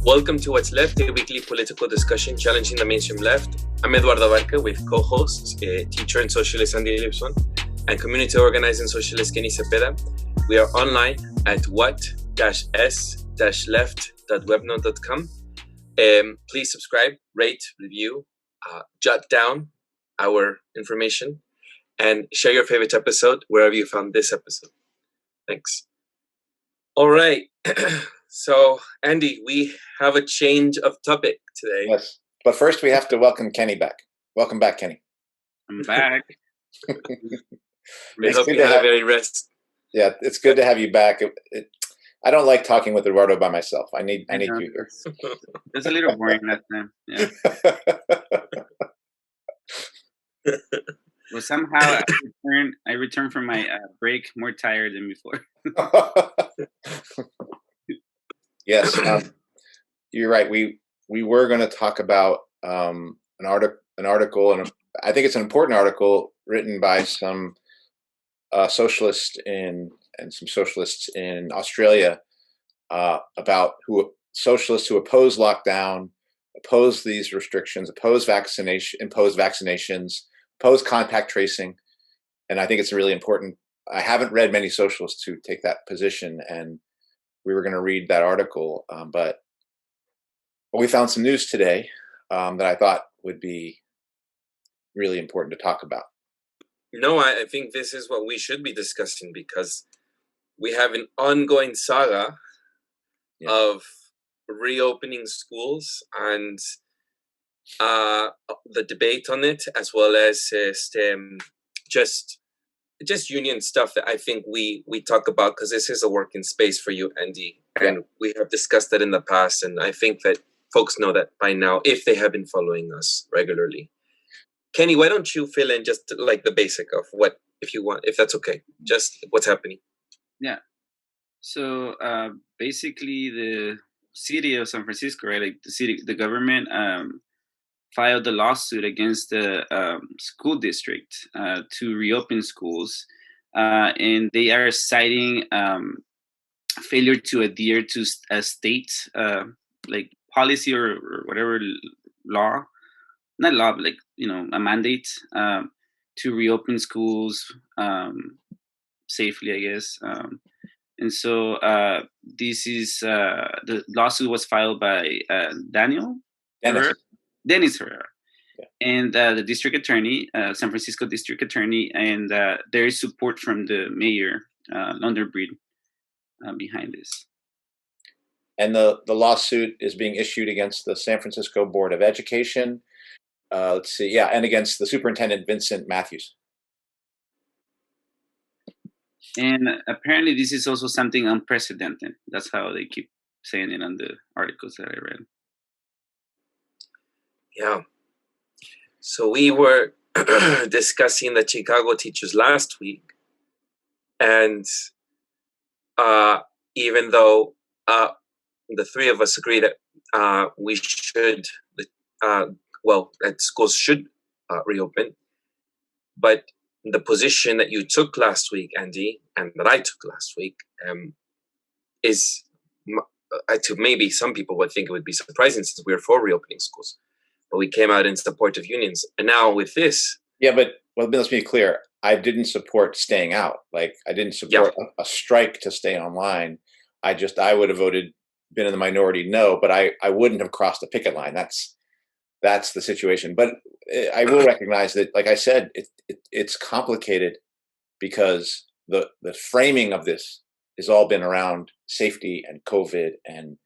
Welcome to What's Left, a weekly political discussion challenging the mainstream left. I'm Eduardo Barca with co-hosts, teacher and socialist Andy Alison, and community organizing socialist Kenny Cepeda. We are online at what-s-left.webnode.com. Please subscribe, rate, review, jot down our information, and share your favorite episode wherever you found this episode. Thanks. All right. So, Andy, we have a change of topic today. Yes, but first we have to welcome Kenny back. Welcome back, Kenny. I'm back. We hope you had a very rest. Yeah, it's good to have you back. I don't like talking with Eduardo by myself. I need you here. It's a little boring that time. Yeah. Well, somehow I returned from my break more tired than before. Yes, you're right. We were going to talk about an article, and I think it's an important article written by some socialists and some socialists in Australia about socialists who oppose lockdown, oppose these restrictions, oppose vaccinations, oppose contact tracing, and I think it's really important. I haven't read many socialists who take that position, and we were going to read that article, but we found some news today that I thought would be really important to talk about. No, I think this is what we should be discussing because we have an ongoing saga of reopening schools and the debate on it, as well as just union stuff that I think we talk about because this is a working space for you, Andy, and we have discussed that in the past, and I think that folks know that by now if they have been following us regularly. Kenny, why don't you fill in just like the basic of what, if you want, if that's okay, just what's happening? Yeah. So basically, the city of San Francisco, right? Like the government filed a lawsuit against the school district to reopen schools, and they are citing failure to adhere to a state like policy or whatever law, not law, but like a mandate to reopen schools safely, I guess. And so this is the lawsuit was filed by Dennis Herrera, and the district attorney, San Francisco district attorney, and there is support from the mayor, LBRY, behind this. And the lawsuit is being issued against the San Francisco Board of Education. Let's see, and against the superintendent, Vincent Matthews. And apparently this is also something unprecedented. That's how they keep saying it on the articles that I read. Yeah. So we were discussing the Chicago teachers last week, and even though the three of us agree that we should, that schools should reopen, but the position that you took last week, Andy, and that I took last week, is to maybe some people would think it would be surprising since we're for reopening schools. But we came out in support of unions. And now with this... Yeah, but let's be clear. I didn't support staying out. Like, I didn't support a strike to stay online. I would have been in the minority, no, but I wouldn't have crossed the picket line. That's the situation. But I will recognize that, like I said, it's complicated because the framing of this has all been around safety and COVID and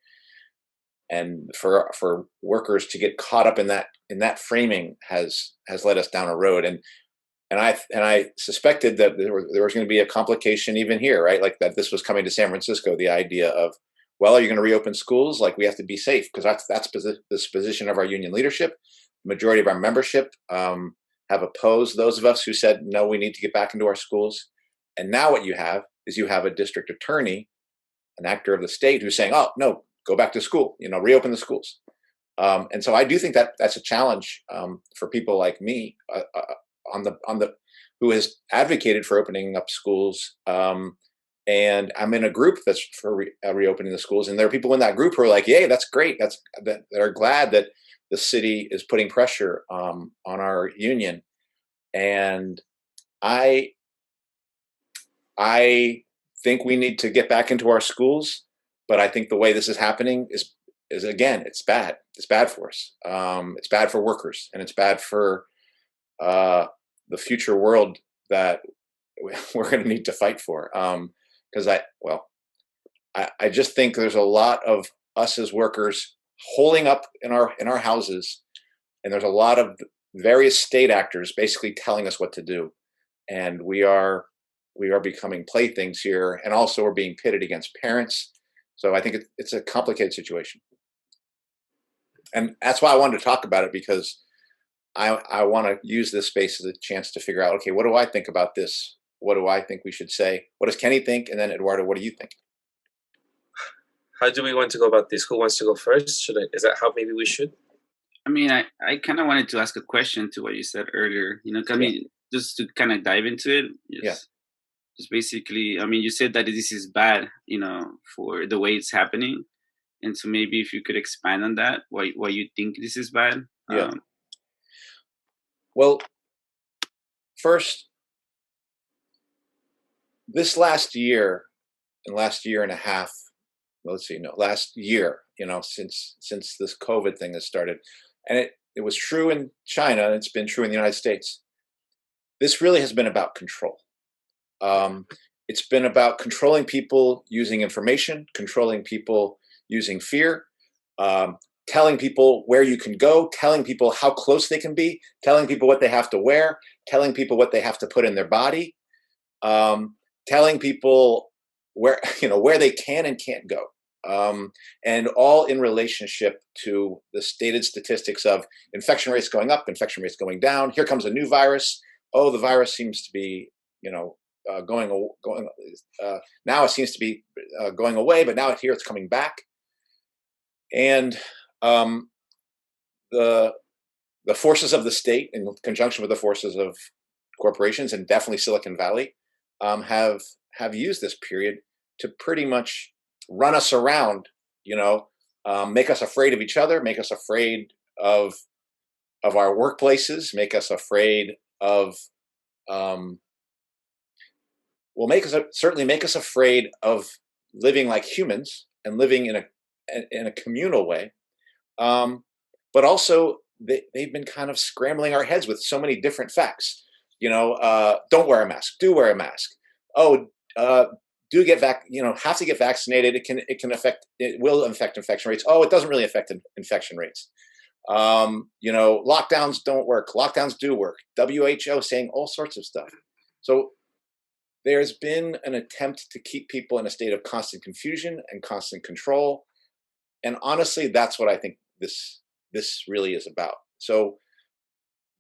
for workers to get caught up in that framing has led us down a road, and I suspected that there was going to be a complication even here, right? Like that this was coming to San Francisco, the idea of, well, are you going to reopen schools? Like, we have to be safe because that's the position of our union leadership. The majority of our membership have opposed those of us who said, no, we need to get back into our schools. And now what you have is a district attorney, an actor of the state, who's saying, oh, no, go back to school, reopen the schools. And so I do think that that's a challenge for people like me who has advocated for opening up schools And I'm in a group that's for reopening the schools, and there are people in that group who are like, "Yay, that's great! That they're glad that the city is putting pressure on our union." And I think we need to get back into our schools, but I think the way this is happening is again, it's bad. It's bad for us. It's bad for workers, and it's bad for the future world that we're going to need to fight for. Because I just think there's a lot of us as workers holding up in our houses, and there's a lot of various state actors basically telling us what to do, and we are becoming playthings here, and also we're being pitted against parents. So I think it's a complicated situation, and that's why I wanted to talk about it, because I want to use this space as a chance to figure out, okay, what do I think about this? What do I think we should say? What does Kenny think? And then Eduardo, what do you think? How do we want to go about this? Who wants to go first? Is that how maybe we should? I mean, I kind of wanted to ask a question to what you said earlier. I mean, just to kind of dive into it. Just basically, I mean, you said that this is bad, for the way it's happening. And so maybe if you could expand on that, why you think this is bad? Yeah. Well, first, this last year and a half, last year, since this COVID thing has started, and it was true in China, and it's been true in the United States. This really has been about control. It's been about controlling people using information, controlling people using fear, telling people where you can go, telling people how close they can be, telling people what they have to wear, telling people what they have to put in their body, telling people where they can and can't go, and all in relationship to the stated statistics of infection rates going up, infection rates going down. Here comes a new virus. Oh, the virus seems to be, going. Now it seems to be going away, but now here it's coming back. And the forces of the state, in conjunction with the forces of corporations, and definitely Silicon Valley, have used this period to pretty much run us around, make us afraid of each other, make us afraid of our workplaces, make us afraid of, certainly make us afraid of living like humans and living in a communal way. But also they've been kind of scrambling our heads with so many different facts. Don't wear a mask, do wear a mask. Oh, do get have to get vaccinated. It will affect infection rates. Oh, it doesn't really affect infection rates. Lockdowns don't work. Lockdowns do work. WHO saying all sorts of stuff. So there's been an attempt to keep people in a state of constant confusion and constant control. And honestly, that's what I think this really is about. So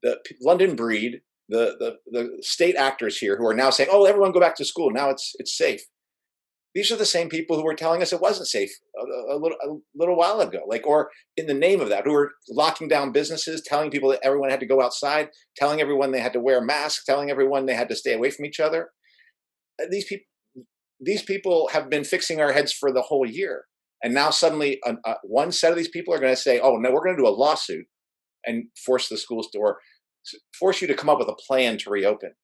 the London breed, the state actors here who are now saying, oh, everyone go back to school. Now it's safe. These are the same people who were telling us it wasn't safe a little while ago, or in the name of that, who were locking down businesses, telling people that everyone had to go outside, telling everyone they had to wear masks, telling everyone they had to stay away from each other. These people have been fixing our heads for the whole year. And now suddenly one set of these people are going to say, oh, no, we're going to do a lawsuit and force the schools to, or force you to come up with a plan to reopen.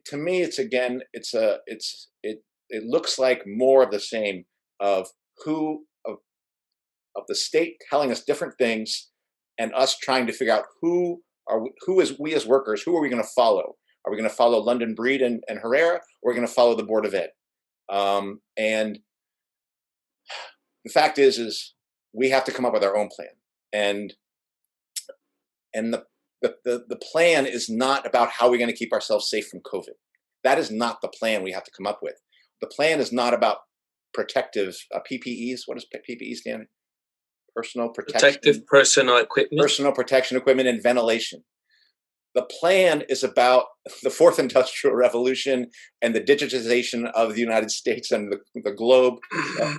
To me, it looks like more of the same of the state telling us different things and us trying to figure out who is we as workers, who are we going to follow? Are we going to follow London Breed and Herrera, or are we going to follow the Board of Ed? And the fact is we have to come up with our own plan. And the plan is not about how we're going to keep ourselves safe from COVID. That is not the plan we have to come up with. The plan is not about protective PPEs. What does PPE stand for? Protective personal equipment. Personal protection equipment and ventilation. The plan is about the fourth industrial revolution and the digitization of the United States and the globe.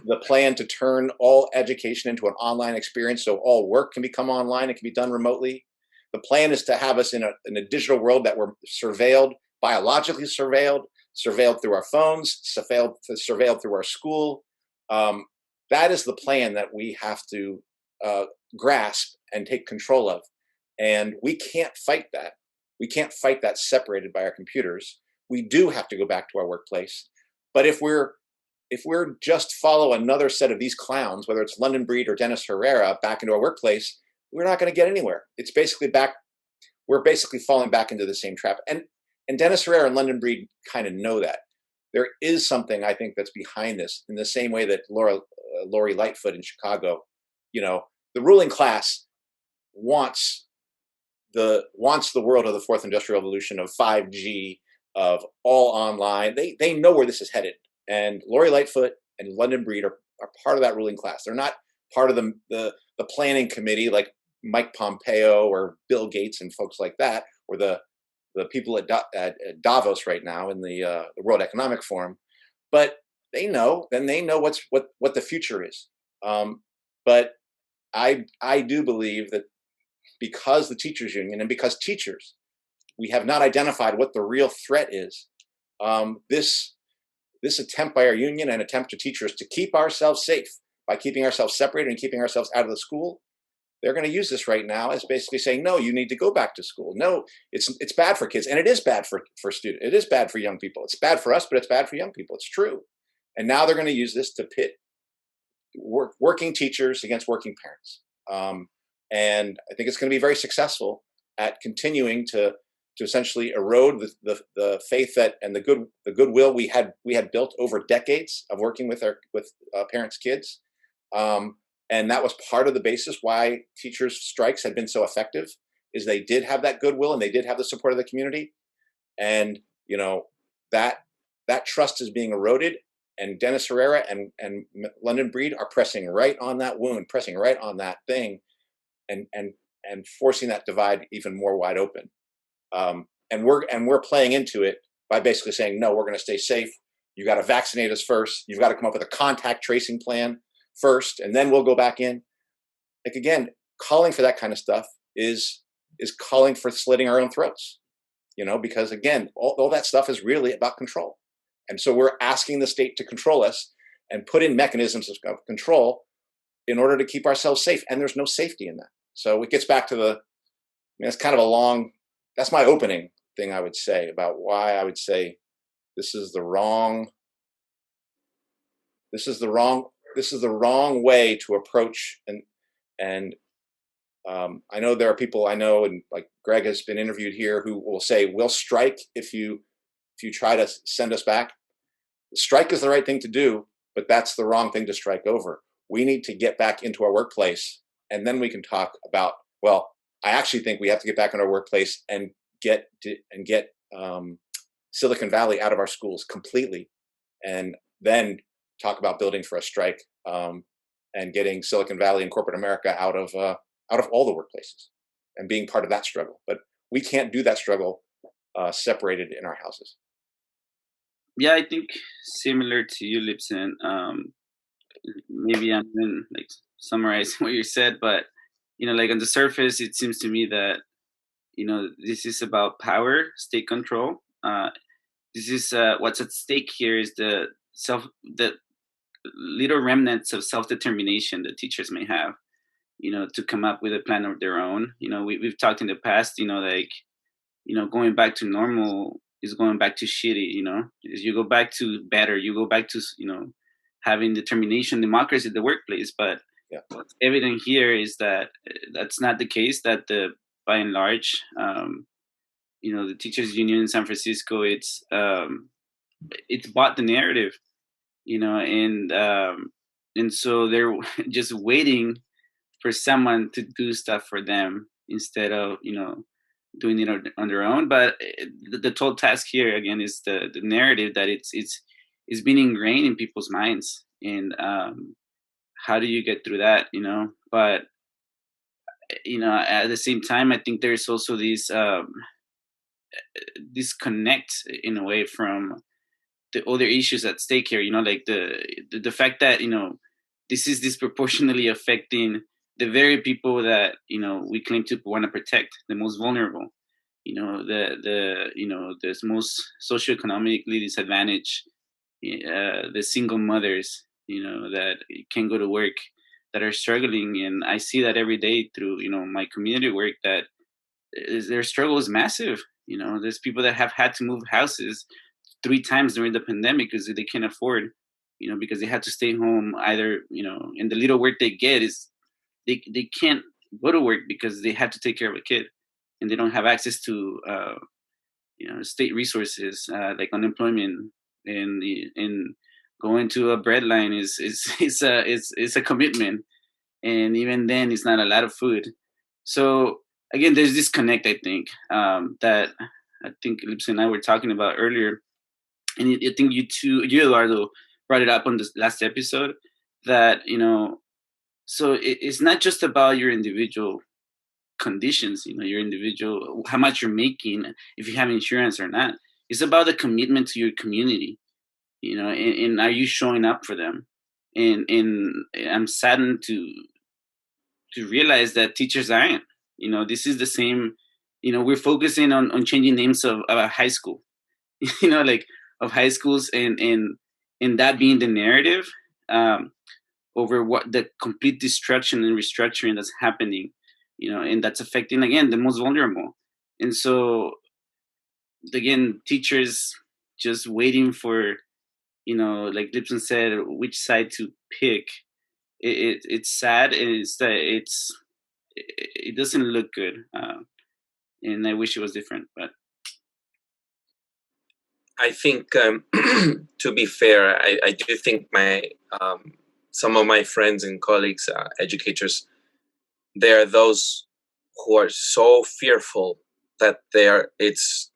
The plan to turn all education into an online experience, so all work can become online. It can be done remotely. The plan is to have us in a digital world that we're surveilled, biologically surveilled, surveilled through our phones, surveilled through our school. That is the plan that we have to grasp and take control of. And we can't fight that. We can't fight that separated by our computers. We do have to go back to our workplace. But if we're just follow another set of these clowns, whether it's London Breed or Dennis Herrera, back into our workplace, we're not going to get anywhere. It's basically we're basically falling back into the same trap. And Dennis Herrera and London Breed kind of know that. There is something, I think, that's behind this, in the same way that Lori Lightfoot in Chicago, the ruling class wants the world of the fourth industrial revolution, of 5G, of all online. They know where this is headed. And Lori Lightfoot and London Breed are part of that ruling class. They're not part of the planning committee like Mike Pompeo or Bill Gates and folks like that, or the people at Davos right now in the World Economic Forum. But they know what the future is. But I do believe that because the teachers union and because teachers, we have not identified what the real threat is. This attempt by our union and attempt to teachers to keep ourselves safe by keeping ourselves separated and keeping ourselves out of the school, they're going to use this right now as basically saying, no, you need to go back to school. No, it's bad for kids. And it is bad for students. It is bad for young people. It's bad for us, but it's bad for young people. It's true. And now they're going to use this to pit working teachers against working parents. And I think it's going to be very successful at continuing to essentially erode the faith that and the goodwill we had built over decades of working with parents' kids. And that was part of the basis why teachers' strikes had been so effective, is they did have that goodwill and they did have the support of the community. And, that trust is being eroded, and Dennis Herrera and London Breed are pressing right on that wound, pressing right on that thing, and forcing that divide even more wide open. And we're playing into it by basically saying, no, we're going to stay safe. You got to vaccinate us first. You've got to come up with a contact tracing plan first, and then we'll go back in. Like, again, calling for that kind of stuff is calling for slitting our own throats, because again, all that stuff is really about control. And so we're asking the state to control us and put in mechanisms of control in order to keep ourselves safe. And there's no safety in that. So it gets back to it's kind of that's my opening thing, I would say, about why I would say this is the wrong way to approach. And I know there are people I know, and like Greg has been interviewed here, who will say, we'll strike if you try to send us back. Strike is the right thing to do, but that's the wrong thing to strike over. We need to get back into our workplace, and then we can talk about, well, I actually think we have to get back in our workplace and get Silicon Valley out of our schools completely, and then talk about building for a strike, and getting Silicon Valley and corporate America out of all the workplaces and being part of that struggle. But we can't do that struggle separated in our houses. Yeah, I think similar to you, Lipson. Maybe I'm going to summarize what you said, but on the surface, it seems to me that this is about power, state control. This is what's at stake here is the little remnants of self-determination that teachers may have, to come up with a plan of their own. We've talked in the past, going back to normal is going back to shitty. You go back to better, you go back to having determination, democracy at the workplace. But what's evident here is that that's not the case. That by and large, the teachers union in San Francisco, it's bought the narrative, and so they're just waiting for someone to do stuff for them instead of doing it on their own. But the total task here again is the narrative that it's been ingrained in people's minds, and how do you get through that? But at the same time, I think there's also this disconnect in a way from the other issues at stake here. Like the fact that this is disproportionately affecting the very people that we claim to want to protect, the most vulnerable. the most socioeconomically disadvantaged, the single mothers, that can't go to work, that are struggling. And I see that every day through, my community work, that their struggle is massive. There's people that have had to move houses 3 times during the pandemic because they can't afford, because they had to stay home either, and the little work they get is they can't go to work because they have to take care of a kid, and they don't have access to state resources like unemployment, and going to a bread line is it's a commitment, and even then it's not a lot of food. So again, there's this connect, I think, that I think Lips and I were talking about earlier, and I think you Eduardo brought it up on this last episode, that so it's not just about your individual conditions, your individual, how much you're making, if you have insurance or not. It's about the commitment to your community, and are you showing up for them? And I'm saddened to realize that teachers aren't. This is the same. We're focusing on changing names of high school, like of high schools, and that being the narrative, over what the complete destruction and restructuring that's happening, and that's affecting, again, the most vulnerable. And so again, teachers just waiting for, like Lipson said, which side to pick. It's sad, and it doesn't look good, and I wish it was different. But I think, to be fair, I do think some of my friends and colleagues, educators, there are those who are so fearful that it's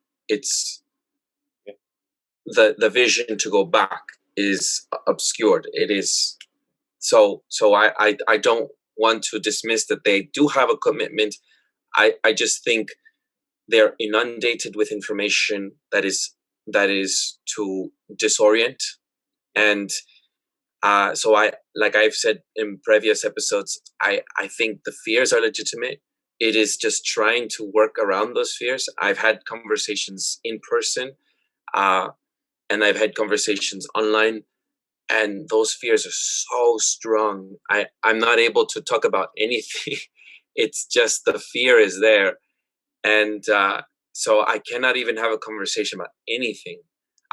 the vision to go back is obscured. It is so I don't want to dismiss that they do have a commitment. I just think they're inundated with information that is to disorient. And so like I've said in previous episodes, I think the fears are legitimate. It is just trying to work around those fears. I've had conversations in person, and I've had conversations online, and those fears are so strong. I'm not able to talk about anything. It's just the fear is there. And so I cannot even have a conversation about anything.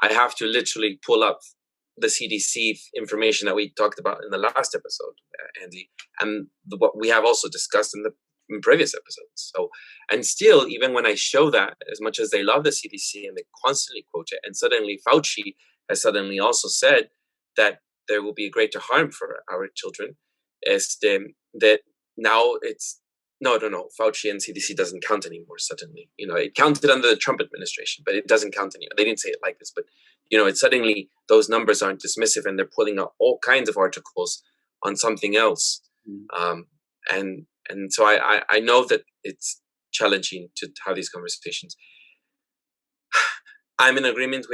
I have to literally pull up the CDC information that we talked about in the last episode, Andy, and what we have also discussed in previous episodes. So, and still, even when I show that, as much as they love the CDC and they constantly quote it, and suddenly Fauci has suddenly also said that there will be a greater harm for our children, that now it's no. Fauci and CDC doesn't count anymore. Suddenly, it counted under the Trump administration, but it doesn't count anymore. They didn't say it like this, but it's suddenly those numbers aren't dismissive, and they're pulling out all kinds of articles on something else. And so I know that it's challenging to have these conversations. I'm in agreement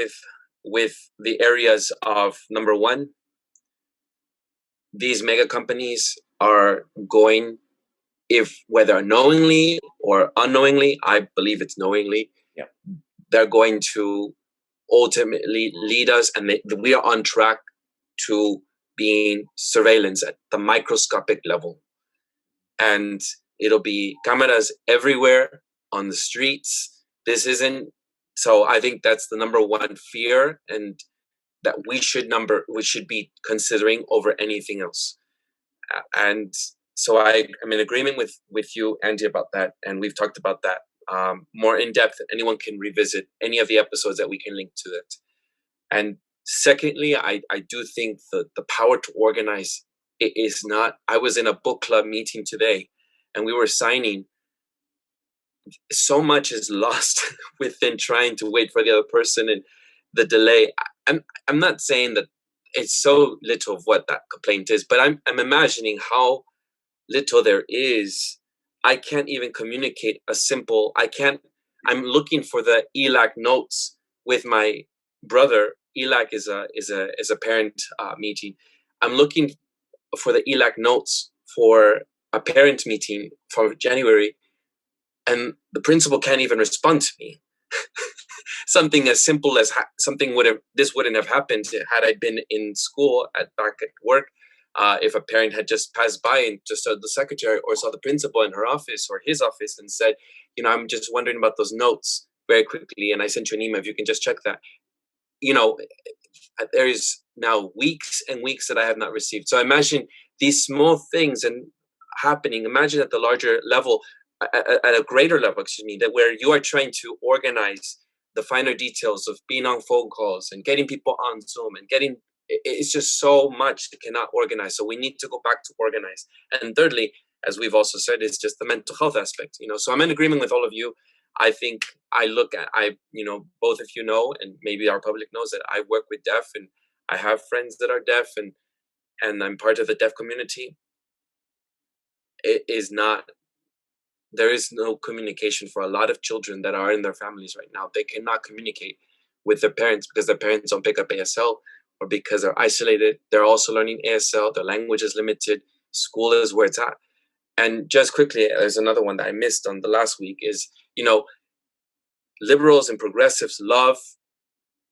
with the areas of, number one, these mega companies are going, whether knowingly or unknowingly, I believe it's knowingly, they're going to ultimately lead us, and we are on track to being surveillance at the microscopic level. And it'll be cameras everywhere on the streets. So I think that's the number one fear, and that we should be considering over anything else. And so I'm in agreement with you, Andy, about that, and we've talked about that more in depth. Anyone can revisit any of the episodes that we can link to that. And secondly, I do think the power to organize, it is not. I was in a book club meeting today, and we were signing. So much is lost within trying to wait for the other person and the delay. I'm not saying that it's so little of what that complaint is, but I'm imagining how little there is. I can't even communicate a simple. I'm looking for the ELAC notes with my brother. ELAC is a parent meeting. I'm looking for the ELAC notes for a parent meeting for January, and the principal can't even respond to me. Something as simple as this wouldn't have happened had I been in school back at work. If a parent had just passed by and just saw the secretary or saw the principal in her office or his office and said, I'm just wondering about those notes very quickly, and I sent you an email, if you can just check that. There is now weeks and weeks that I have not received. So imagine these small things and happening. Imagine at the larger level, at a greater level, that where you are trying to organize the finer details of being on phone calls and getting people on Zoom and it's just so much that cannot organize. So we need to go back to organize. And thirdly, as we've also said, it's just the mental health aspect, So I'm in agreement with all of you. I think both of you know, and maybe our public knows, that I work with deaf and I have friends that are deaf and I'm part of the deaf community. There is no communication for a lot of children that are in their families right now. They cannot communicate with their parents because their parents don't pick up ASL or because they're isolated. They're also learning ASL. Their language is limited. School is where it's at. And just quickly, there's another one that I missed on the last week is, liberals and progressives love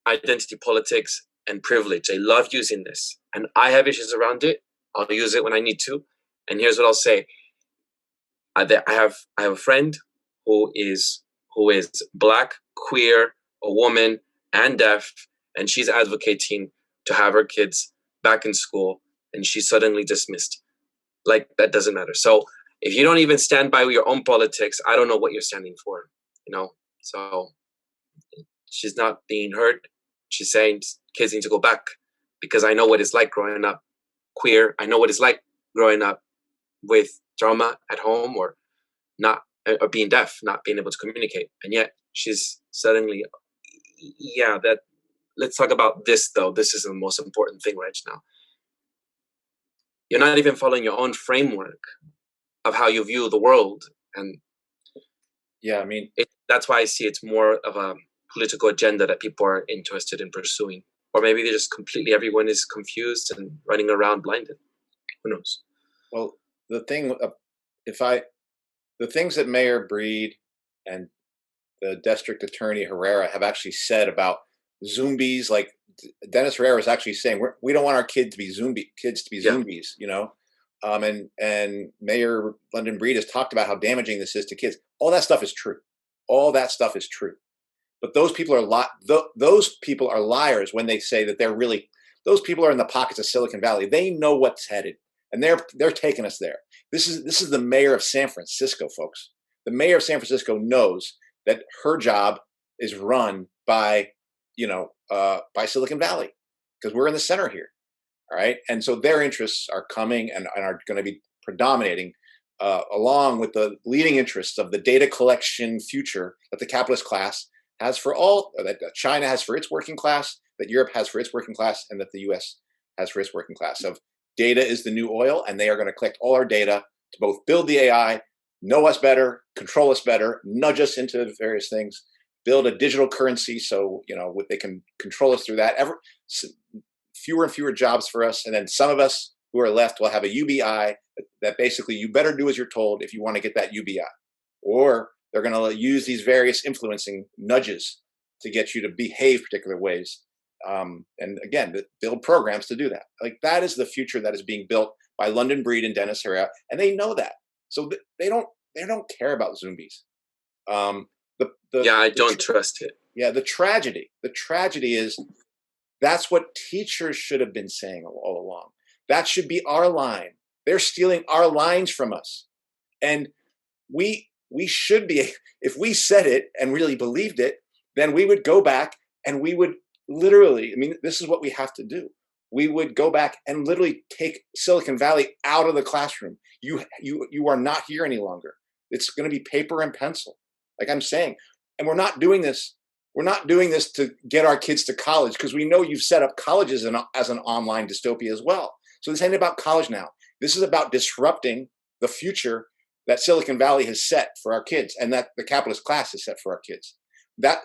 identity politics and privilege. They love using this. And I have issues around it. I'll use it when I need to. And here's what I'll say. I have a friend who is Black, queer, a woman, and deaf, and she's advocating to have her kids back in school, and she's suddenly dismissed. Like, that doesn't matter. So if you don't even stand by your own politics, I don't know what you're standing for, So she's not being heard. She's saying kids need to go back because I know what it's like growing up queer. I know what it's like growing up with trauma at home or being deaf, not being able to communicate. And yet she's suddenly, let's talk about this though. This is the most important thing right now. You're not even following your own framework of how you view the world. And that's why I see it's more of a political agenda that people are interested in pursuing. Or maybe they just everyone is confused and running around blinded. Who knows? Well, the things that Mayor Breed and the District Attorney Herrera have actually said about zombies, like Dennis Herrera is actually saying, we don't want our kids to be zombies, and Mayor London Breed has talked about how damaging this is to kids. All that stuff is true. All that stuff is true. But those people are liars when they say that those people are in the pockets of Silicon Valley. They know what's headed, and they're taking us there. This is the mayor of San Francisco, folks. The mayor of San Francisco knows that her job is run by Silicon Valley, because we're in the center here. All right. And so their interests are coming and are going to be predominating along with the leading interests of the data collection future that the capitalist class has that China has for its working class, that Europe has for its working class, and that the US has for its working class. Of data is the new oil, and they are going to collect all our data to both build the AI, know us better, control us better, nudge us into various things, build a digital currency so they can control us through that. Fewer and fewer jobs for us, and then some of us who are left will have a UBI that basically you better do as you're told if you want to get that UBI, or they're going to use these various influencing nudges to get you to behave particular ways, and again, build programs to do that. Like, that is the future that is being built by London Breed and Dennis Herrera, and they know that, so they don't care about zombies. I don't trust it. Yeah, the tragedy is that's what teachers should have been saying all along. That should be our line. They're stealing our lines from us. And we should be, if we said it and really believed it, then we would go back and we would literally, this is what we have to do. We would go back and literally take Silicon Valley out of the classroom. You are not here any longer. It's going to be paper and pencil, like I'm saying. And we're not doing this. We're not doing this to get our kids to college, because we know you've set up colleges as an online dystopia as well. So this ain't about college now. This is about disrupting the future that Silicon Valley has set for our kids, and that the capitalist class has set for our kids.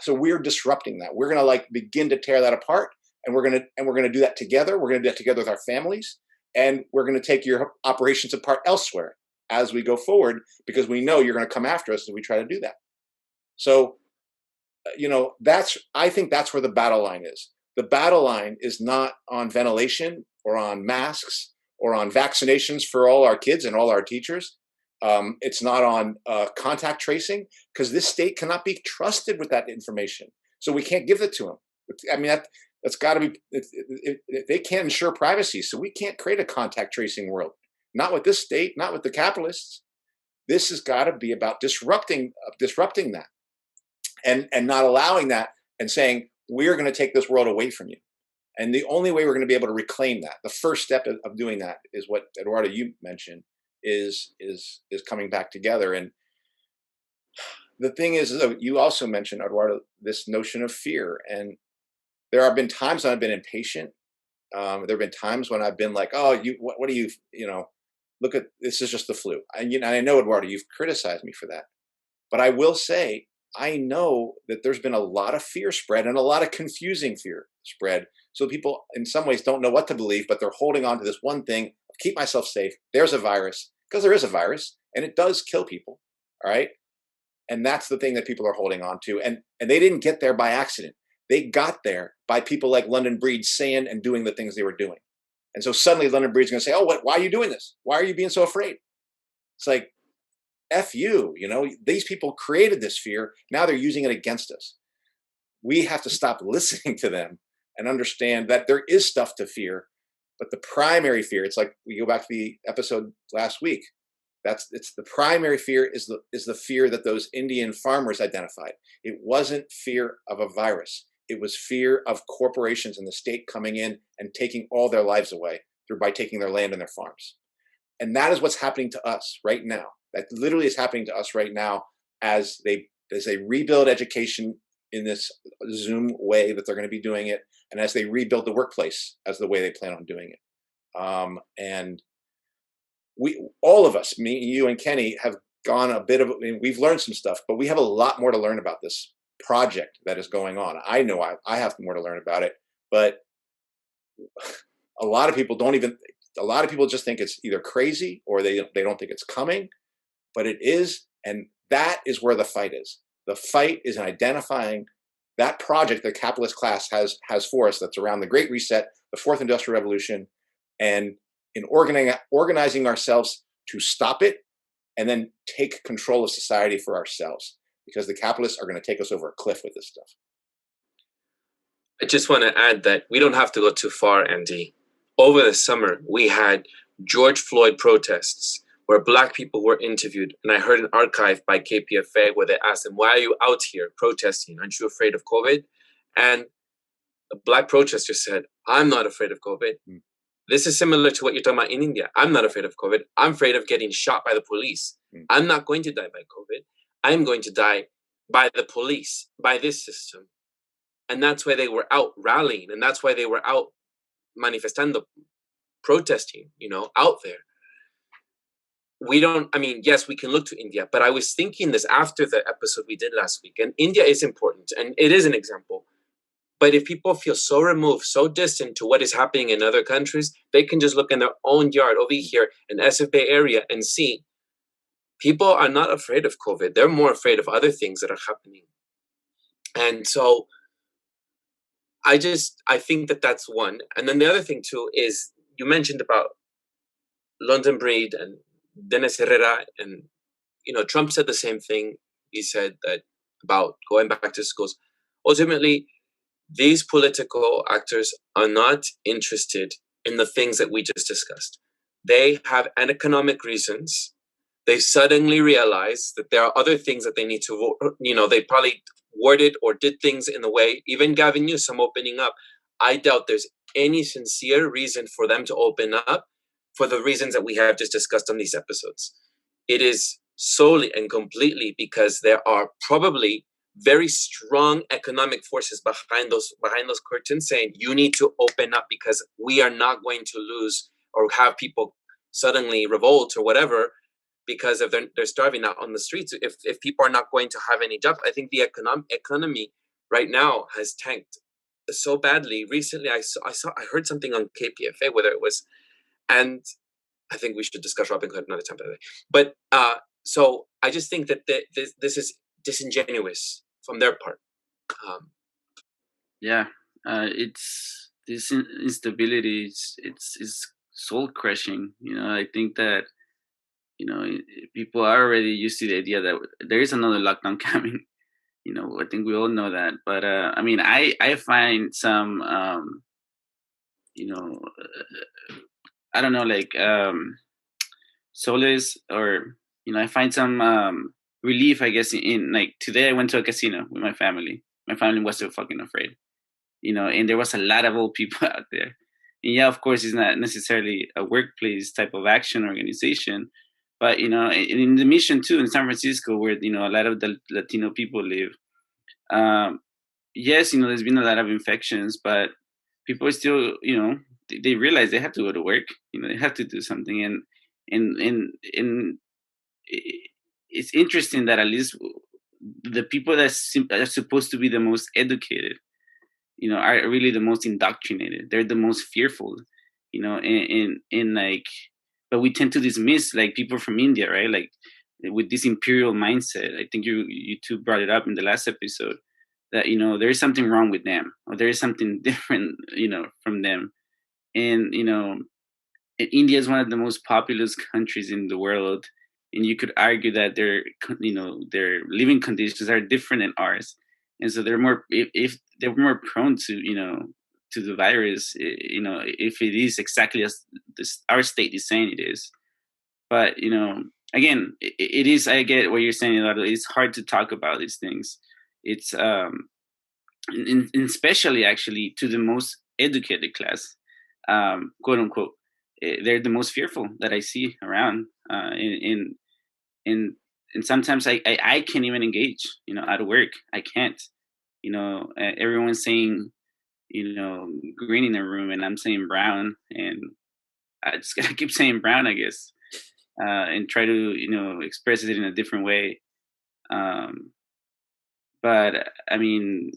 So we're disrupting that. We're going to begin to tear that apart, and we're going to do that together. We're going to do that together with our families, and we're going to take your operations apart elsewhere as we go forward, because we know you're going to come after us as we try to do that. So, I think that's where the battle line is. The battle line is not on ventilation or on masks or on vaccinations for all our kids and all our teachers. It's not on contact tracing, because this state cannot be trusted with that information. So we can't give it to them. I mean, that's got to be, they can't ensure privacy. So we can't create a contact tracing world. Not with this state, not with the capitalists. This has got to be about disrupting that and not allowing that and saying, we're going to take this world away from you. And the only way we're going to be able to reclaim that, the first step of doing that, is what Eduardo, you mentioned, is coming back together. And the thing is, you also mentioned, Eduardo, this notion of fear. And there have been times when I've been impatient. There have been times when I've been like, oh, what do you, look at, this is just the flu. And I know, Eduardo, you've criticized me for that. But I will say, I know that there's been a lot of fear spread and a lot of confusing fear spread. So people in some ways don't know what to believe, but they're holding on to this one thing, keep myself safe. There's a virus, because there is a virus and it does kill people. All right. And that's the thing that people are holding on to. And they didn't get there by accident. They got there by people like London Breed saying and doing the things they were doing. And so suddenly London Breed's going to say, oh, why are you doing this? Why are you being so afraid? It's like, F you, these people created this fear. Now they're using it against us. We have to stop listening to them and understand that there is stuff to fear, but the primary fear, it's like we go back to the episode last week. It's the primary fear is the fear that those Indian farmers identified. It wasn't fear of a virus. It was fear of corporations in the state coming in and taking all their lives away by taking their land and their farms. And that is what's happening to us right now. That literally is happening to us right now as they rebuild education in this Zoom way that they're going to be doing it, and as they rebuild the workplace as the way they plan on doing it. And all of us, me, you, and Kenny, have gone we've learned some stuff, but we have a lot more to learn about this project that is going on. I know I have more to learn about it, but a lot of people just think it's either crazy or they don't think it's coming. But it is, and that is where the fight is. The fight is in identifying that project the capitalist class has for us, that's around the Great Reset, the Fourth Industrial Revolution, and in organizing ourselves to stop it and then take control of society for ourselves, because the capitalists are going to take us over a cliff with this stuff. I just want to add that we don't have to go too far, Andy. Over the summer, we had George Floyd protests where Black people were interviewed. And I heard an archive by KPFA where they asked them, why are you out here protesting? Aren't you afraid of COVID? And a Black protester said, I'm not afraid of COVID. This is similar to what you're talking about in India. I'm not afraid of COVID. I'm afraid of getting shot by the police. I'm not going to die by COVID. I'm going to die by the police, by this system. And that's why they were out rallying. And that's why they were out manifestando, protesting, out there. Yes, we can look to India, but I was thinking this after the episode we did last week, and India is important, and it is an example. But if people feel so removed, so distant to what is happening in other countries, they can just look in their own yard over here in SF Bay Area and see people are not afraid of COVID. They're more afraid of other things that are happening. And so I think that that's one. And then the other thing too is you mentioned about London Breed and Dennis Herrera, and Trump said the same thing. He said that about going back to schools. Ultimately, these political actors are not interested in the things that we just discussed. They have economic reasons. They suddenly realize that there are other things that they need to, they probably worded or did things in the way, even Gavin Newsom opening up. I doubt there's any sincere reason for them to open up for the reasons that we have just discussed on these episodes. It is solely and completely because there are probably very strong economic forces behind those curtains saying you need to open up because we are not going to lose or have people suddenly revolt or whatever because if they're starving out on the streets. If people are not going to have any jobs, I think the economy right now has tanked so badly. Recently, I heard something on KPFA, whether it was, and I think we should discuss Robin Hood another time, by the way. But so I just think that this is disingenuous from their part. Yeah, it's this instability. It's soul crushing. I think that people are already used to the idea that there is another lockdown coming. I think we all know that. But I mean, I find some I don't know, like solace, or I find some relief, I guess, in like today I went to a casino with my family. My family was so fucking afraid, and there was a lot of old people out there. And yeah, of course, it's not necessarily a workplace type of action organization, but in the mission too, in San Francisco, where a lot of the Latino people live. Yes, there's been a lot of infections, but people are still, they realize they have to go to work. They have to do something, and it's interesting that at least the people that are supposed to be the most educated, are really the most indoctrinated. They're the most fearful, and like, but we tend to dismiss like people from India, right? Like with this imperial mindset. I think you two brought it up in the last episode that there is something wrong with them, or there is something different, from them, and India is one of the most populous countries in the world, and you could argue that their living conditions are different than ours, and so they're more, if they're more prone to to the virus, if it is exactly as our state is saying it is. But again, it is. I get what you're saying, Eduardo. It's hard to talk about these things. It's especially actually to the most educated class, quote unquote. They're the most fearful that I see around, and sometimes I can't even engage, at work. I can't. Everyone's saying, green in the room, and I'm saying brown, and I just gotta keep saying brown, I guess, and try to express it in a different way. But I mean,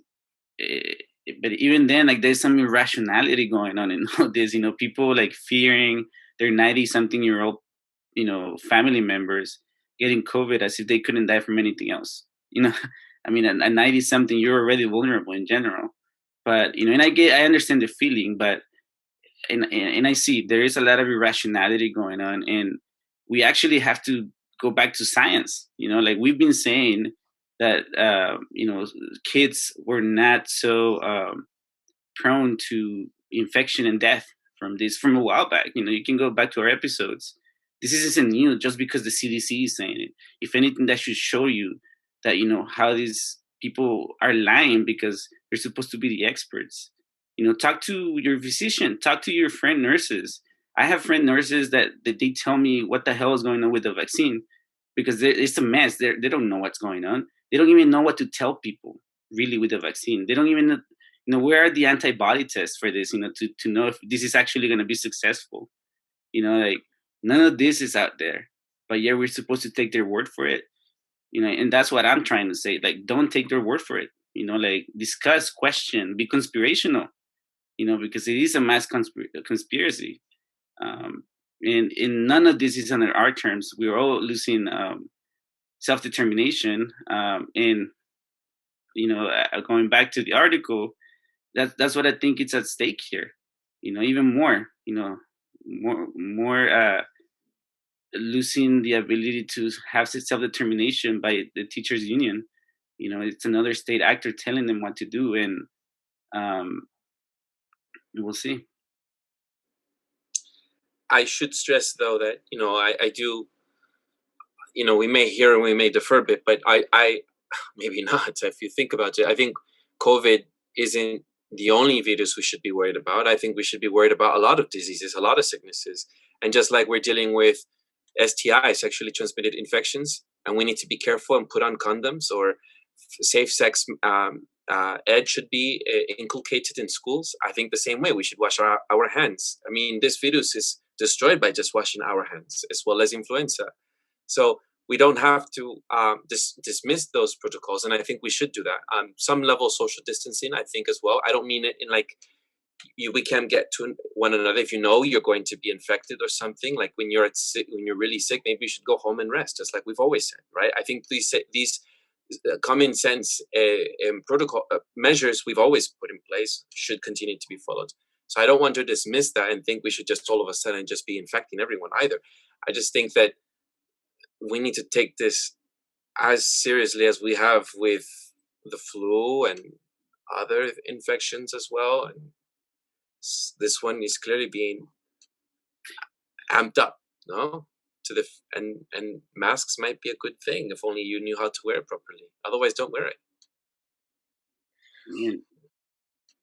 but even then, like, there's some irrationality going on in all this. People like fearing their 90-something-year-old, family members getting COVID as if they couldn't die from anything else. I mean, at 90-something, you're already vulnerable in general. But and I understand the feeling, but and I see there is a lot of irrationality going on, and we actually have to go back to science. Like we've been saying that kids were not so prone to infection and death from a while back. You can go back to our episodes. This isn't new just because the CDC is saying it. If anything, that should show you that how these people are lying because they're supposed to be the experts. Talk to your physician, talk to your friend nurses. I have friend nurses that they tell me what the hell is going on with the vaccine because it's a mess. They don't know what's going on. They don't even know what to tell people really with the vaccine. They don't even know where are the antibody tests for this, to know if this is actually going to be successful. Like none of this is out there, but yeah, we're supposed to take their word for it. And that's what I'm trying to say. Like, don't take their word for it. Like discuss, question, be conspirational. Because it is a mass conspiracy. And none of this is under our terms. We're all losing self-determination. And going back to the article, that's what I think it's at stake here. Even more. More losing the ability to have self-determination by the teachers union. It's another state actor telling them what to do, and we'll see. I should stress though that I do, we may hear and we may defer a bit, but I maybe not. If you think about it, I think COVID isn't the only virus we should be worried about. I think we should be worried about a lot of diseases, a lot of sicknesses. And just like we're dealing with STI, sexually transmitted infections, and we need to be careful and put on condoms, or safe sex ed should be inculcated in schools. I think the same way we should wash our hands. I mean, this virus is destroyed by just washing our hands, as well as influenza. So we don't have to dismiss those protocols, and I think we should do that. Some level of social distancing, I think, as well. I don't mean it in like we can't get to one another. If you know you're going to be infected or something, like when you're when you're really sick, maybe you should go home and rest, just like we've always said, right? I think these common sense protocol measures we've always put in place should continue to be followed. So I don't want to dismiss that and think we should just all of a sudden just be infecting everyone either. I just think that we need to take this as seriously as we have with the flu and other infections as well. And this one is clearly being amped up, no? To the and masks might be a good thing if only you knew how to wear it properly. Otherwise, don't wear it. Yeah.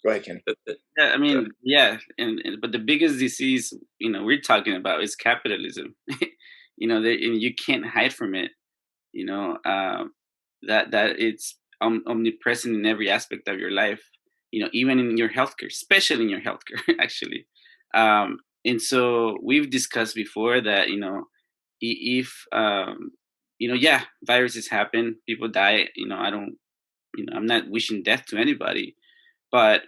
Go ahead, Kenny. Yeah, I mean, yeah, but the biggest disease, we're talking about is capitalism. And you can't hide from it. That it's omnipresent in every aspect of your life. Even in your healthcare, especially in your healthcare, actually. And so we've discussed before that if yeah, viruses happen, people die. I'm not wishing death to anybody, but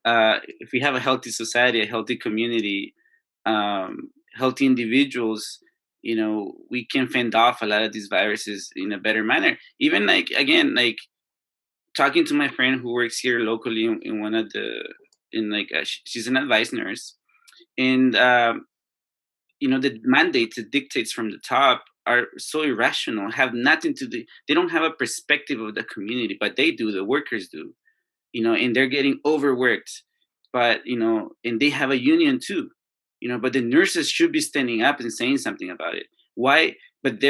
if we have a healthy society, a healthy community, healthy individuals, we can fend off a lot of these viruses in a better manner. Even like talking to my friend who works here locally in one of she's an advice nurse, and the mandates, the dictates from the top are so irrational, have nothing to do. They don't have a perspective of the community, but they do. The workers do, and they're getting overworked. But and they have a union too, But the nurses should be standing up and saying something about it. Why? But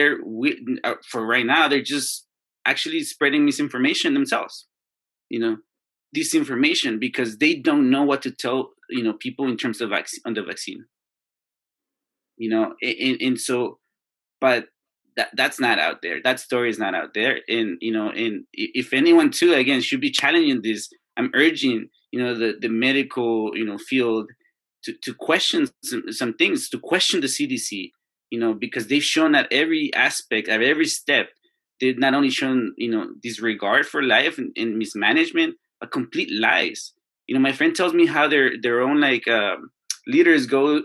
for right now, they're just actually spreading misinformation themselves. Disinformation, because they don't know what to tell people in terms of on the vaccine. And so, but that's not out there. That story is not out there. And and if anyone too, again, should be challenging this, I'm urging the medical field to question some things, to question the CDC, because they've shown at every aspect, at every step, they've not only shown disregard for life and mismanagement, but complete lies. My friend tells me how their own leaders go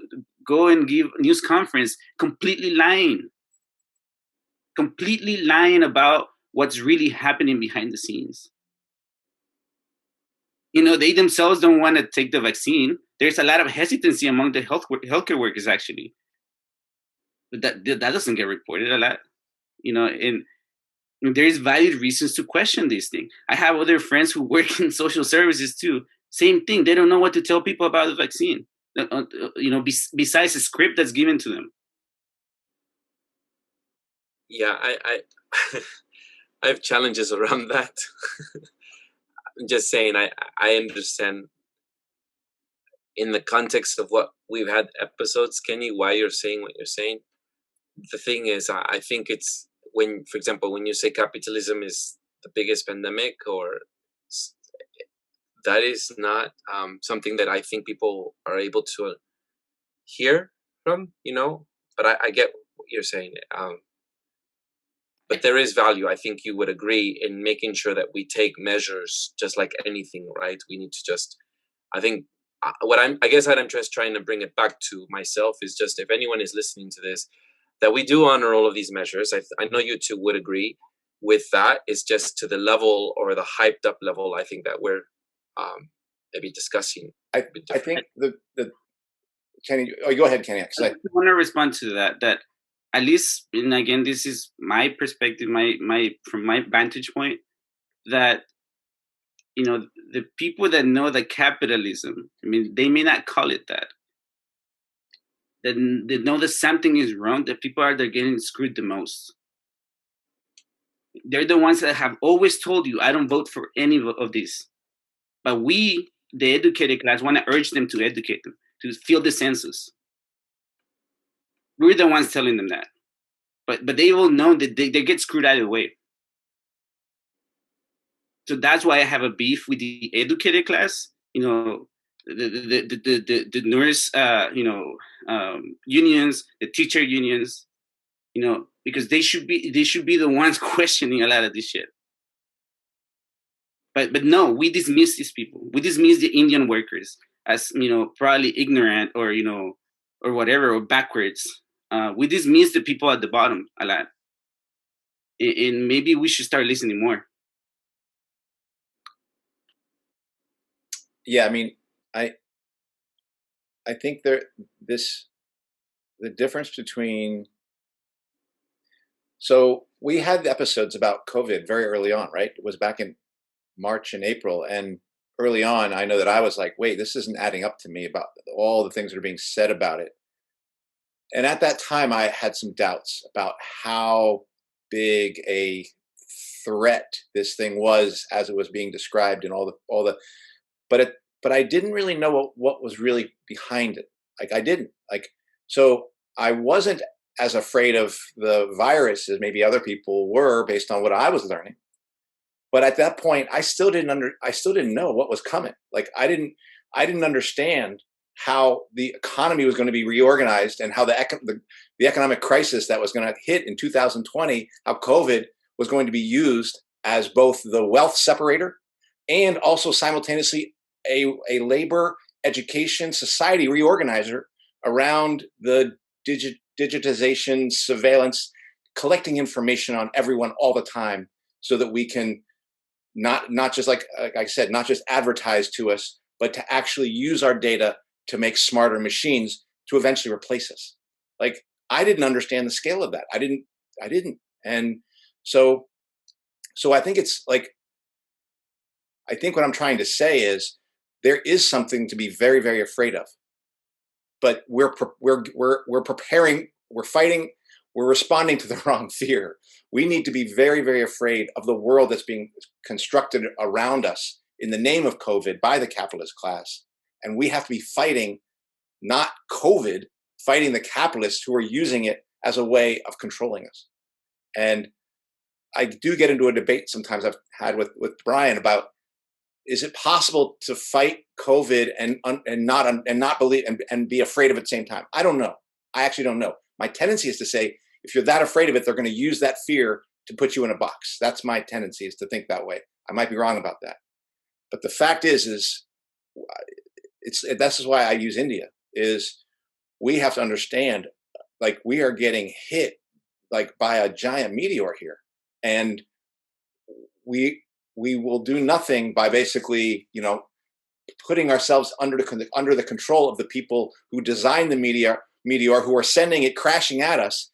and give news conference completely lying about what's really happening behind the scenes. They themselves don't want to take the vaccine. There's a lot of hesitancy among the healthcare workers, actually. But that doesn't get reported a lot, and there is valid reasons to question these things. I have other friends who work in social services too. Same thing. They don't know what to tell people about the vaccine, besides a script that's given to them. Yeah, I have challenges around that. I'm just saying, I understand in the context of what we've had episodes, Kenny, why you're saying what you're saying. The thing is, I think it's when, for example, when you say capitalism is the biggest pandemic, or that is not something that I think people are able to hear from, but I get what you're saying. But there is value, I think you would agree, in making sure that we take measures just like anything, right? We need to just, I think, I guess what I'm just trying to bring it back to myself is just, if anyone is listening to this, that we do honor all of these measures. I know you two would agree with that. It's just to the level, or the hyped up level, I think that we're maybe discussing. I think the Kenny, go ahead, Kenny. I want to respond to that at least, and again, this is my perspective, from my vantage point, that the people that know that capitalism, they may not call it that. That they know that something is wrong, that people they're getting screwed the most. They're the ones that have always told you, I don't vote for any of this. But we, the educated class, want to urge them to educate them, to fill the census. We're the ones telling them that. But they all know that they get screwed either way. So that's why I have a beef with the educated class, the nurse, unions, the teacher unions, because they should be the ones questioning a lot of this shit. But no, we dismiss these people. We dismiss the Indian workers. as probably ignorant or or whatever, or backwards. We dismiss the people at the bottom a lot, and maybe we should start listening more. Yeah, I mean, I think the difference between, so we had episodes about COVID very early on, right? It was back in March and April, and early on, I know that I was like, wait, this isn't adding up to me about all the things that are being said about it. And at that time, I had some doubts about how big a threat this thing was as it was being described, and all the, but I didn't really know what was really behind it. Like I didn't like, so I wasn't as afraid of the virus as maybe other people were based on what I was learning. But at that point, I still didn't know what was coming. Like I didn't understand how the economy was going to be reorganized, and how the economic crisis that was going to hit in 2020, how COVID was going to be used as both the wealth separator and also simultaneously a labor, education, society reorganizer around the digitization, surveillance, collecting information on everyone all the time, so that we can not just like I said, not just advertise to us, but to actually use our data to make smarter machines to eventually replace us. Like I didn't understand the scale of that. I didn't. And so I think it's like, I think what I'm trying to say is there is something to be very, very afraid of, but we're preparing, we're fighting, we're responding to the wrong fear. We need to be very, very afraid of the world that's being constructed around us in the name of COVID by the capitalist class. And we have to be fighting not COVID, fighting the capitalists who are using it as a way of controlling us. And I do get into a debate sometimes I've had with Brian about, is it possible to fight COVID and not believe and be afraid of it at the same time? I don't know. I actually don't know. My tendency is to say, if you're that afraid of it, they're going to use that fear to put you in a box. That's my tendency, is to think that way. I might be wrong about that. But the fact is this is why I use India, is we have to understand, like, we are getting hit like by a giant meteor here. And we will do nothing by basically, putting ourselves under the control of the people who designed the meteor, who are sending it crashing at us.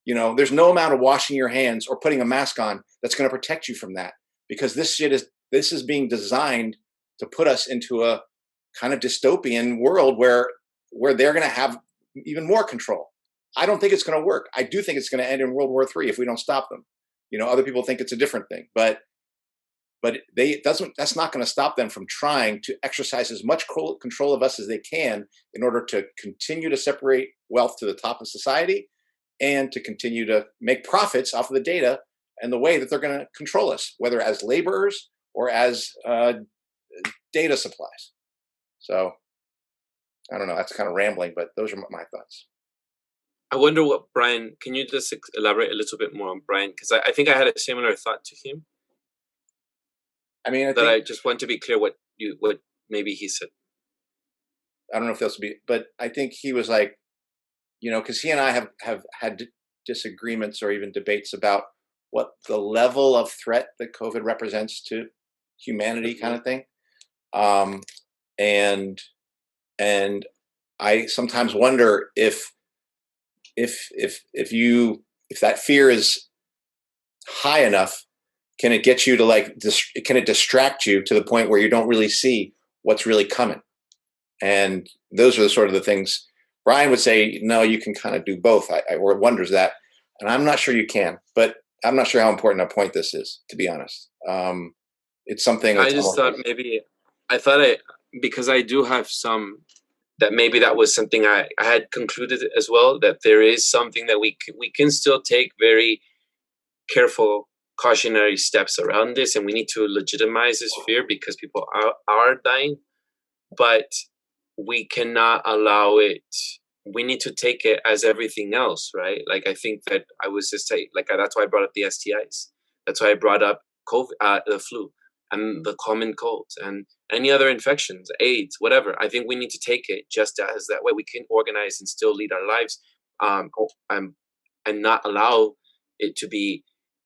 There's no amount of washing your hands or putting a mask on that's going to protect you from that, because this is being designed to put us into a kind of dystopian world where they're going to have even more control. I don't think it's going to work. I do think it's going to end in World War III if we don't stop them. Other people think it's a different thing, but that's not going to stop them from trying to exercise as much control of us as they can in order to continue to separate wealth to the top of society, and to continue to make profits off of the data and the way that they're going to control us, whether as laborers or as data supplies. So I don't know, that's kind of rambling, but those are my thoughts. I wonder what Brian, can you just elaborate a little bit more on Brian? Because I think I had a similar thought to him. I mean, I just want to be clear what maybe he said. I don't know if this will be, but I think he was like, because he and I have had disagreements or even debates about what the level of threat that COVID represents to humanity, kind of thing. And I sometimes wonder if that fear is high enough, can it get you to can it distract you to the point where you don't really see what's really coming? And those are the sort of the things Brian would say, no, you can kind of do both. I wonders that. And I'm not sure you can, but I'm not sure how important a point this is, to be honest. It's something I just thought because I do have some, that maybe that was something I had concluded as well, that there is something that we can still take very careful cautionary steps around this, and we need to legitimize this fear because people are dying, but we cannot allow it. We need to take it as everything else, right? Like, I think that I was just saying, like, that's why I brought up the STIs. That's why I brought up COVID, the flu. and the common cold and any other infections, AIDS, whatever. I think we need to take it just as that way we can organize and still lead our lives, and not allow it to be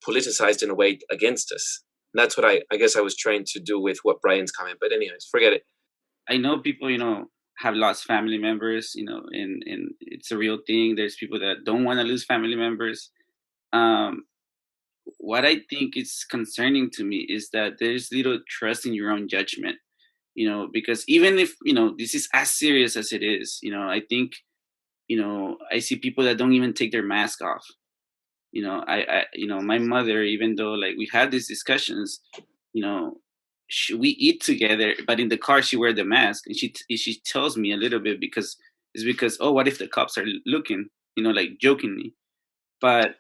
politicized in a way against us. And that's what I guess I was trying to do with what Brian's comment. But anyways, forget it. I know people, have lost family members, and it's a real thing. There's people that don't want to lose family members. What I think is concerning to me is that there's little trust in your own judgment, because even if, this is as serious as it is, I think, I see people that don't even take their mask off. My mother, even though like we had these discussions, we eat together, but in the car she wear the mask, and she tells me a little bit because oh, what if the cops are looking, like jokingly, but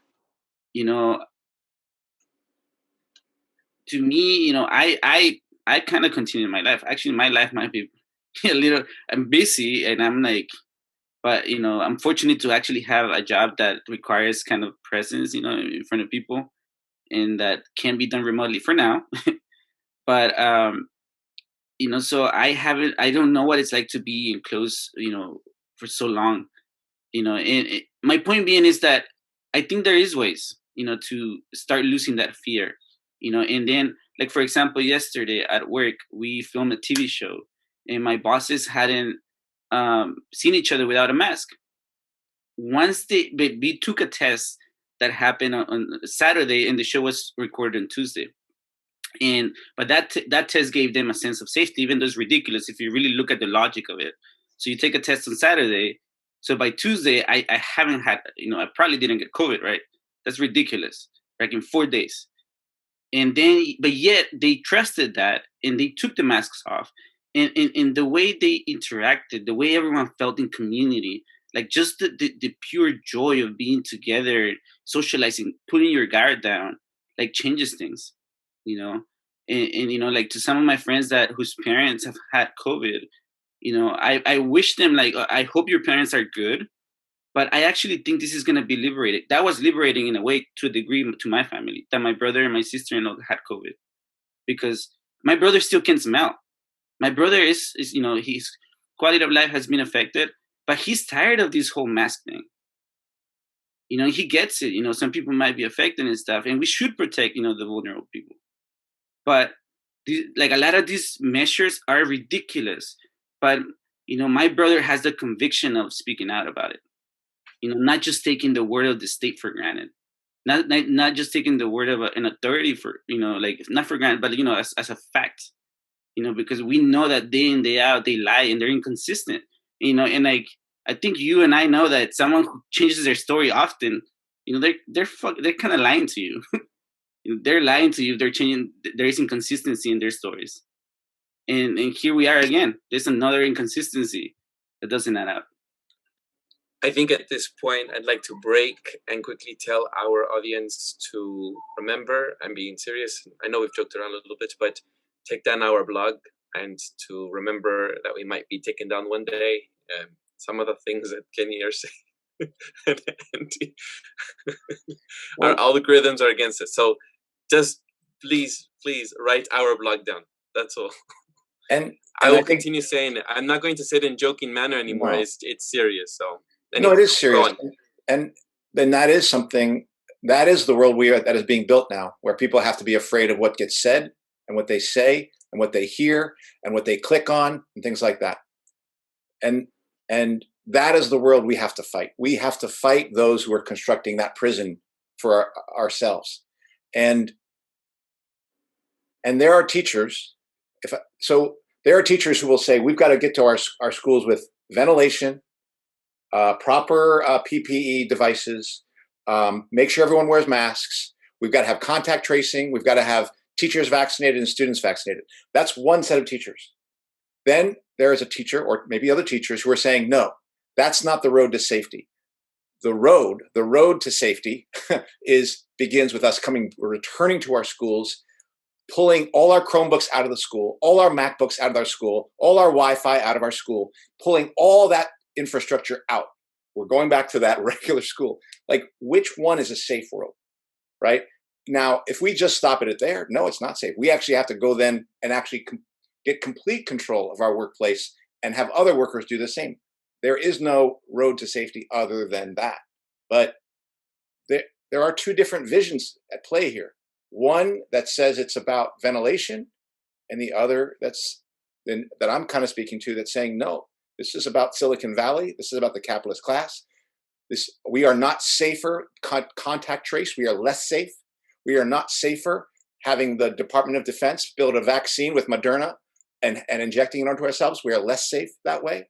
to me, I kind of continue my life. Actually, my life might be a little. I'm busy, and I'm like, but I'm fortunate to actually have a job that requires kind of presence, in front of people, and that can be done remotely for now. But so I don't know what it's like to be in close, for so long, and my point being is that I think there is ways, to start losing that fear, and then, like, for example, yesterday at work, we filmed a TV show, and my bosses hadn't seen each other without a mask. Once we took a test that happened on Saturday, and the show was recorded on Tuesday. But that test gave them a sense of safety, even though it's ridiculous if you really look at the logic of it. So you take a test on Saturday, so by Tuesday I haven't had, I probably didn't get COVID, right? That's ridiculous, like in 4 days. And then, but yet they trusted that, and they took the masks off, and the way they interacted, the way everyone felt in community, like just the pure joy of being together, socializing, putting your guard down, like changes things, and like to some of my friends whose parents have had COVID, I wish them, like, I hope your parents are good, but I actually think this is going to be liberating. That was liberating in a way, to a degree, to my family, that my brother and my sister-in-law had COVID, because my brother still can smell. My brother is his quality of life has been affected, but he's tired of this whole mask thing. He gets it. Some people might be affected and stuff, and we should protect, the vulnerable people. But like a lot of these measures are ridiculous. But my brother has the conviction of speaking out about it. Not just taking the word of the state for granted. Not just taking the word of an authority for, like, not for granted, but as a fact. Because we know that day in, day out, they lie and they're inconsistent. And like, I think you and I know that someone who changes their story often, they're kind of lying to you. They're lying to you. They're changing. There is inconsistency in their stories, and here we are again. There's another inconsistency that doesn't add up. I think at this point, I'd like to break and quickly tell our audience to remember, I'm being serious, I know we've joked around a little bit, but take down our blog, and to remember that we might be taken down one day. Some of the things that Kenny are saying, our algorithms are against it. So just please write our blog down. That's all. And I will continue saying it. I'm not going to say it in joking manner anymore. No. It's serious. So anyway, no, it is serious. And that is something, that is the world that is being built now, where people have to be afraid of what gets said and what they say and what they hear and what they click on and things like that. And that is the world we have to fight. We have to fight those who are constructing that prison for ourselves. And there are teachers, there are teachers who will say, we've got to get to our schools with ventilation, proper PPE devices, make sure everyone wears masks. We've got to have contact tracing. We've got to have teachers vaccinated and students vaccinated. That's one set of teachers. Then there is a teacher, or maybe other teachers, who are saying, no, that's not the road to safety. The road to safety begins with us returning to our schools, pulling all our Chromebooks out of the school, all our MacBooks out of our school, all our Wi-Fi out of our school, pulling all that infrastructure out. We're going back to that regular school. Like, which one is a safe world, right? Now, if we just stop it at there, no, it's not safe. We actually have to go then and actually get complete control of our workplace and have other workers do the same. There is no road to safety other than that. But there are two different visions at play here. One that says it's about ventilation, and the other that I'm kind of speaking to that's saying, no, this is about Silicon Valley. This is about the capitalist class. We are not safer contact trace. We are less safe. We are not safer having the Department of Defense build a vaccine with Moderna and injecting it onto ourselves. We are less safe that way.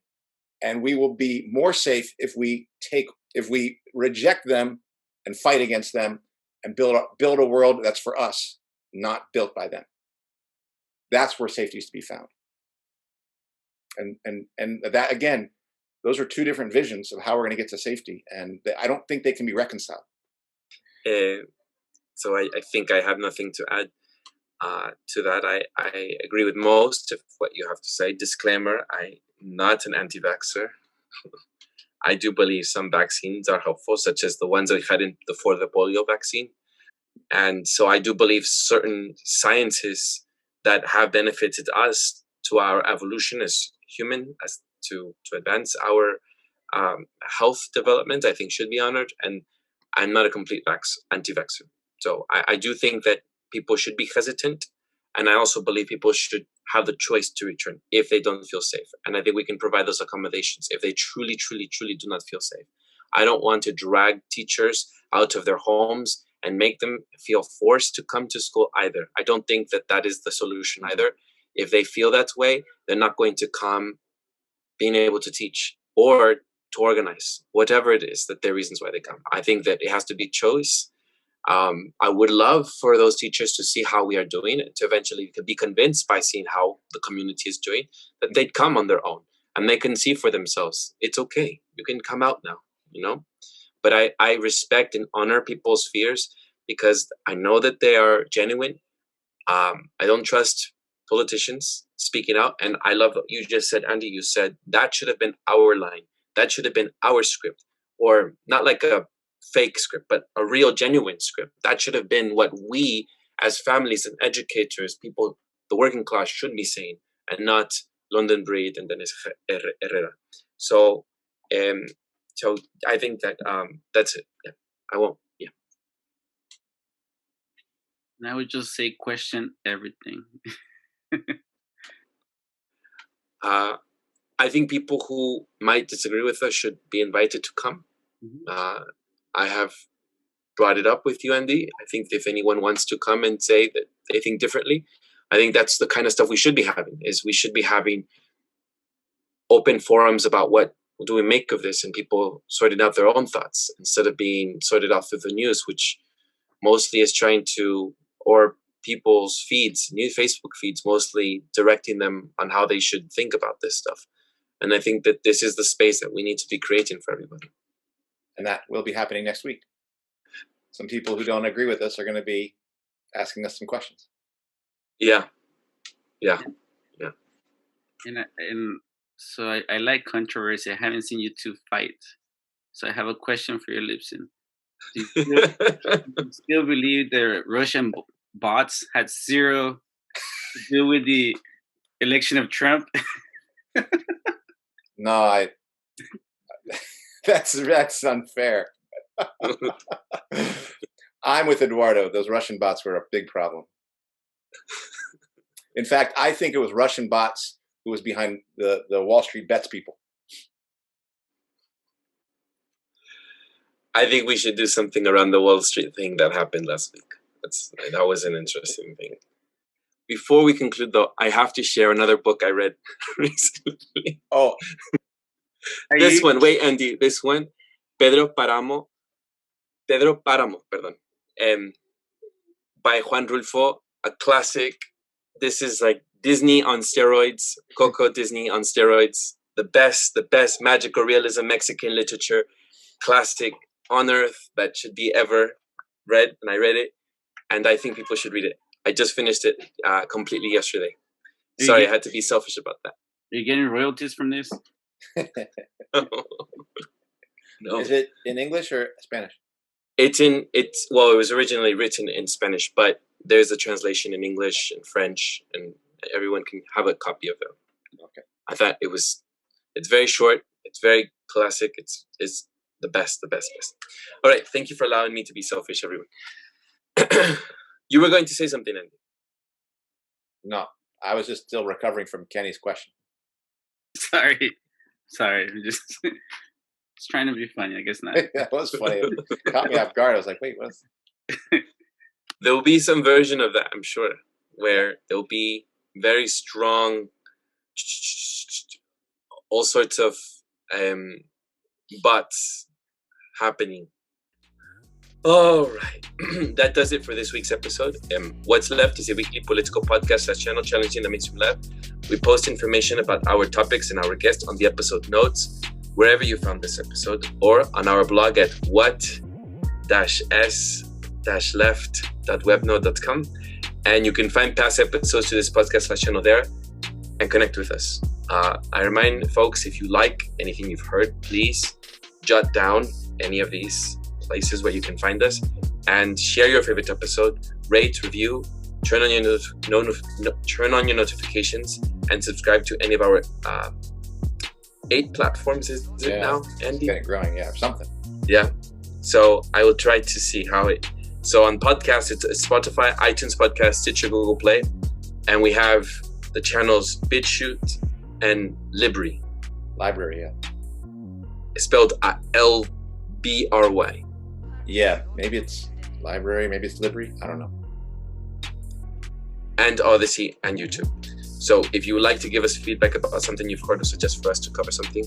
And we will be more safe if we reject them and fight against them and build a world that's for us, not built by them. That's where safety is to be found. And that, again, those are two different visions of how we're going to get to safety. And I don't think they can be reconciled. So I think I have nothing to add to that. I agree with most of what you have to say. Disclaimer, I'm not an anti-vaxxer. I do believe some vaccines are helpful, such as the ones I had for the polio vaccine. And so I do believe certain sciences that have benefited us to our evolution as human, as to advance our health development, I think should be honored. And I'm not a complete anti-vaxxer. So I do think that people should be hesitant. And I also believe people should have the choice to return if they don't feel safe. And I think we can provide those accommodations if they truly, truly, truly do not feel safe. I don't want to drag teachers out of their homes and make them feel forced to come to school either. I don't think that that is the solution either. If they feel that way, they're not going to come being able to teach or to organize, whatever it is that their reasons why they come. I think that it has to be choice. I would love for those teachers to see how we are doing and to eventually be convinced by seeing how the community is doing, that they'd come on their own and they can see for themselves. It's okay. You can come out now, you know? But I respect and honor people's fears because I know that they are genuine. I don't trust politicians speaking out. And I love what you just said, Andy. You said that should have been our line. That should have been our script, or not like a fake script, but a real, genuine script. That should have been what we as families and educators, people, the working class should be saying, and not London Breed and Dennis Herrera. So I think that that's it. Yeah, I won't. Yeah. And I would just say question everything. I think people who might disagree with us should be invited to come. Mm-hmm. I have brought it up with you, Andy. I think if anyone wants to come and say that they think differently, I think that's the kind of stuff we should be having. Is we should be having open forums about what do we make of this, and people sorting out their own thoughts instead of being sorted out through the news, which mostly is trying to, or people's feeds, new Facebook feeds, mostly directing them on how they should think about this stuff. And I think that this is the space that we need to be creating for everybody. And that will be happening next week. Some people who don't agree with us are going to be asking us some questions. Yeah. And so I like controversy. I haven't seen you two fight. So I have a question for you, Lipson. Do you still believe the Russian bots had zero to do with the election of Trump? No, that's unfair. I'm with Eduardo. Those Russian bots were a big problem. In fact, I think it was Russian bots who was behind the Wall Street bets people. I think we should do something around the Wall Street thing that happened last week. That was an interesting thing. Before we conclude, though, I have to share another book I read recently. Oh. This one. Wait, Andy. This one. Pedro Páramo, pardon. By Juan Rulfo, a classic. This is like Disney on steroids, Coco Disney on steroids. The best magical realism Mexican literature classic on earth that should be ever read. And I read it, and I think people should read it. I just finished it completely yesterday. Sorry, I had to be selfish about that. Are you getting royalties from this? No. Is it in English or Spanish? Well, it was originally written in Spanish, but there's a translation in English and French, and everyone can have a copy of it. Okay. I thought it's very short, it's very classic, it's the best. All right, thank you for allowing me to be selfish, everyone. You were going to say something, Andy. No, I was just still recovering from Kenny's question. Sorry, I'm just trying to be funny. I guess not. That was funny. It caught me off guard. I was like, wait, what's... There will be some version of that, I'm sure, where there'll be very strong, all sorts of buts happening. All right, that does it for this week's episode. What's Left is a weekly political podcast / channel challenging the mainstream left. We post information about our topics and our guests on the episode notes, wherever you found this episode, or on our blog at what-s-left.webnode.com. And you can find past episodes to this podcast / channel there and connect with us. I remind folks, if you like anything you've heard, please jot down any of these places where you can find us and share your favorite episode, rate, review, turn on your notifications, and subscribe to any of our 8 platforms. Is it now, Andy? It's getting growing, or something. Yeah. So I will try to see how it. So on podcasts, it's Spotify, iTunes Podcast, Stitcher, Google Play, and we have the channels Bitchute and LBRY. LBRY, yeah. It's spelled LBRY. Yeah, maybe it's LBRY, maybe it's LBRY. I don't know. And Odyssey and YouTube. So if you would like to give us feedback about something you've heard or suggest for us to cover something,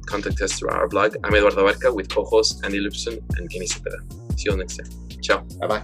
contact us through our blog. I'm Eduardo Barca with co-hosts Andy Lipson and Kenny Cepeda. See you all next time. Ciao. Bye-bye.